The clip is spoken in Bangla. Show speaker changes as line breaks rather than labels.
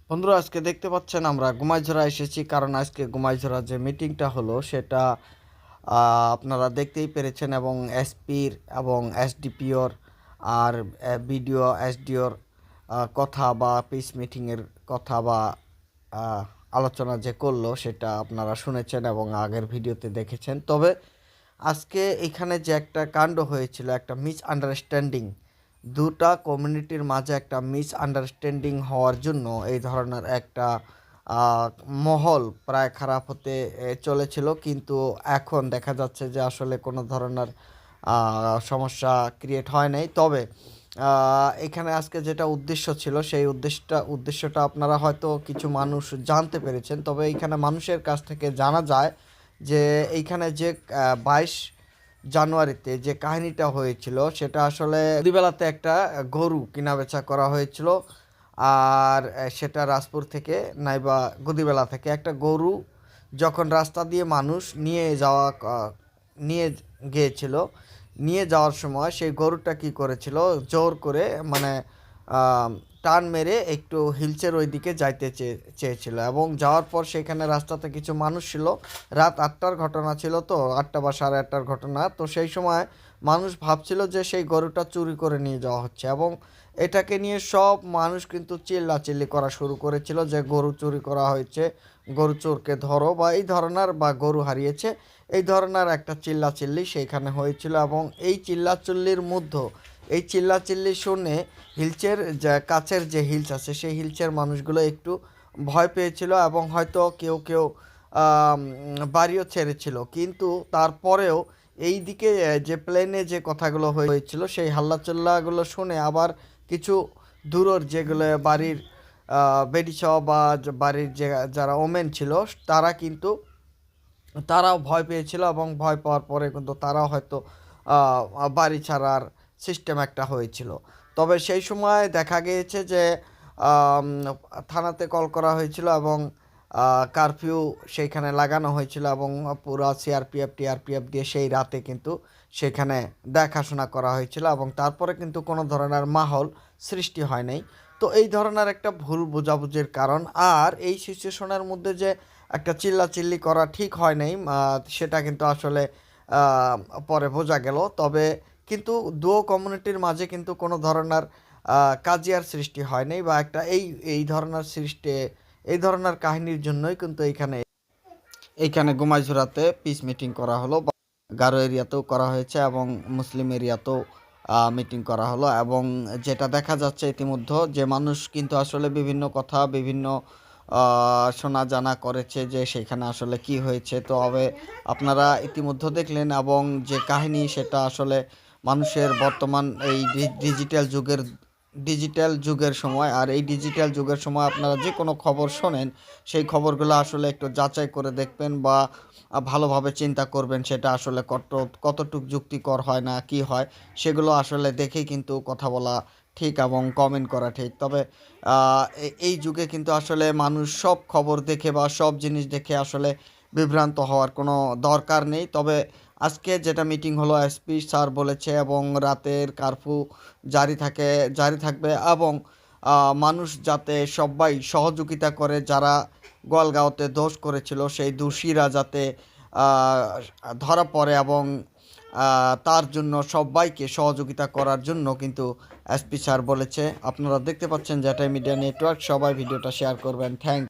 বন্ধুরা, আজকে দেখতে পাচ্ছেন আমরা গুমাইঝরা এসেছি, কারণ আজকে গুমাইঝরা যে মিটিংটা হলো সেটা আপনারা দেখতেই পেরেছেন। এবং এসপির এবং এসডিপিওর আর বিডিও এসডিওর কথা বা পিস মিটিংয়ের কথা বা আহ, আলোচনা যে করলো সেটা আপনারা শুনেছেন এবং আগের ভিডিওতে দেখেছেন। তবে আজকে এখানে যে একটা কাণ্ড হয়েছিল, একটা মিসআন্ডারস্ট্যান্ডিং, দুটা কমিউনিটির মাঝে একটা মিসআন্ডারস্ট্যান্ডিং হওয়ার জন্য এই ধরনের একটা আহ, মহল প্রায় খারাপ হতে চলেছিল। কিন্তু এখন দেখা যাচ্ছে যে আসলে কোনো ধরনের সমস্যা ক্রিয়েট হয় নাই। তবে এখানে আজকে যেটা উদ্দেশ্য ছিল সেই উদ্দেশ্যটা আপনারা হয়তো কিছু মানুষ জানতে পেরেছেন। তবে এইখানে মানুষের কাছ থেকে জানা যায় যে এইখানে যে 22 জানুয়ারিতে যে কাহিনীটা হয়েছিল সেটা আসলে দুবেলাতে একটা গরু কিনাবেচা করা হয়েছিল। আর সেটা রাজপুর থেকে নাইবা গদিবেলা থেকে একটা গরু যখন রাস্তা দিয়ে মানুষ নিয়ে গিয়েছিল, নিয়ে যাওয়ার সময় সেই গরুটা কি করেছিল, জোর করে মানে আম, টান মেরে একটু হিলচের ওই দিকে যাইতে চেয়েছিল। এবং যাওয়ার পর সেখানে রাস্তাতে কিছু মানুষ ছিল। রাত 8টার ঘটনা ছিল, তো 8টা বা সাড়ে 8টার ঘটনা। তো সেই সময় মানুষ ভাবছিল যে সেই গরুটা চুরি করে নিয়ে যাওয়া হচ্ছে, এবং এটাকে নিয়ে সব মানুষ কিন্তু চিল্লাচিল্লি করা শুরু করেছিল যে গরু চুরি করা হয়েছে, গরু চোরকে ধরো, বা এই ধরনের, বা গরু হারিয়েছে, এই ধরনের একটা চিল্লাচিল্লি সেইখানে হয়েছিল। এবং এই চিল্লাচিল্লির মধ্যে, এই চিল্লাচিল্লি শুনে হিলচের যে কাছের যে হিলস আছে সেই হিলচের মানুষগুলো একটু ভয় পেয়েছিল, এবং হয়তো কেউ কেউ বাড়িও ছেড়েছিল। কিন্তু তারপরেও এই দিকে যে প্লেনে যে কথাগুলো হয়েছিল সেই হাল্লাচল্লাগুলো শুনে আবার কিছু দূরের যেগুলো বাড়ির বেডিসহ বা বাড়ির যে যারা ওমেন ছিল তারা কিন্তু তারাও ভয় পেয়েছিল, এবং ভয় পাওয়ার পরে কিন্তু তারাও হয়তো বাড়ি ছাড়ার সিস্টেম একটা হয়েছিল। তবে সেই সময় দেখা গিয়েছে যে আম, থানাতে কল করা হয়েছিল, এবং কারফিউ সেইখানে লাগানো হয়েছিল, এবং পুরো সিআরপিএফ টিআরপিএফ দিয়ে সেই রাতে কিন্তু সেখানে দেখাশোনা করা হয়েছিল, এবং তারপরে কিন্তু কোনো ধরনের মাহল সৃষ্টি হয় নাই। তো এই ধরনের একটা ভুল বোঝাবুঝির কারণ, আর এই সিচুয়েশনের মধ্যে যে একটা চিল্লাচিল্লি করা ঠিক হয় নাই, সেটা কিন্তু আসলে আহ, পরে বোঝা গেল। তবে কিন্তু দুও কমিউনিটির মাঝে কিন্তু কোনো ধরনের কাজিয়ার সৃষ্টি হয় নাই, বা একটা এই ধরনের এই ধরনের কাহিনীর জন্যই কিন্তু এইখানে গুমাইঝুরাতে পিস মিটিং করা হলো, বা গারো এরিয়াতেও করা হয়েছে এবং মুসলিম এরিয়াতেও মিটিং করা হলো। এবং যেটা দেখা যাচ্ছে ইতিমধ্যে যে মানুষ কিন্তু আসলে বিভিন্ন কথা, বিভিন্ন শোনা জানা করেছে যে সেখানে আসলে কি হয়েছে। তো আপনারা ইতিমধ্যে দেখলেন, এবং যে কাহিনী সেটা আসলে মানুষের বর্তমান এই ডিজিটাল যুগের সময়, আর এই ডিজিটাল যুগের সময় আপনারা যে কোনো খবর শোনেন সেই খবরগুলো আসলে একটু যাচাই করে দেখবেন, বা ভালোভাবে চিন্তা করবেন সেটা আসলে কতটুক যুক্তিকর হয় না কি হয়, সেগুলো আসলে দেখেই কিন্তু কথা বলা ঠিক এবং কমেন্ট করা ঠিক। তবে এই যুগে কিন্তু আসলে মানুষ সব খবর দেখে বা সব জিনিস দেখে আসলে বিভ্রান্ত হওয়ার কোনো দরকার নেই। তবে আজকে যেটা মিটিং হলো, এসপি স্যার বলেছে এবং রাতের কারফিউ জারি থাকে জারি থাকবে, এবং মানুষ যাতে সবাই সহযোগিতা করে, যারা গোয়ালগাঁওতে দোষ করেছিল সেই দোষীরা যাতে আহ, ধরা পড়ে, এবং তার জন্য সবাইকে সহযোগিতা করার জন্য কিন্তু এসপি স্যার বলেছে। আপনারা দেখতে পাচ্ছেন যেটা মিডিয়া নেটওয়ার্ক, সবাই ভিডিওটা শেয়ার করবেন। থ্যাংক